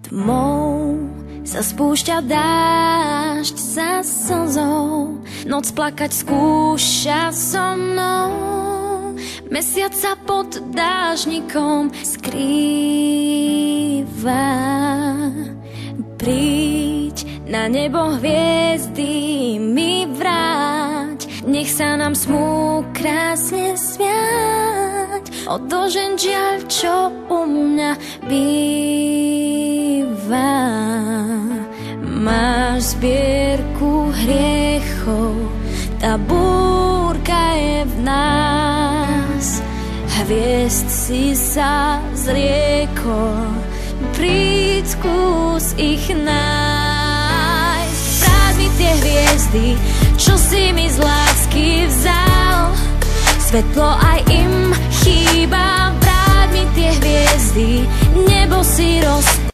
Tmou sa spúšťa dážď za slzou, noc plakať skúša so mnou. Mesiac sa pod dážnikom skrýva. Príď na nebo hviezdy mi vráť, nech sa nám smú krásne smiať. Odložen žiaľ, čo u mňa býva. Máš zbierku hriechov, tá búrka je v nás. Hviezd si sa zriekol, príď skús ich nájsť. Vráť mi tie hviezdy, čo si mi z lásky vzal. Svetlo aj im chýba, vráť mi tie hviezdy, nebo si rozpál.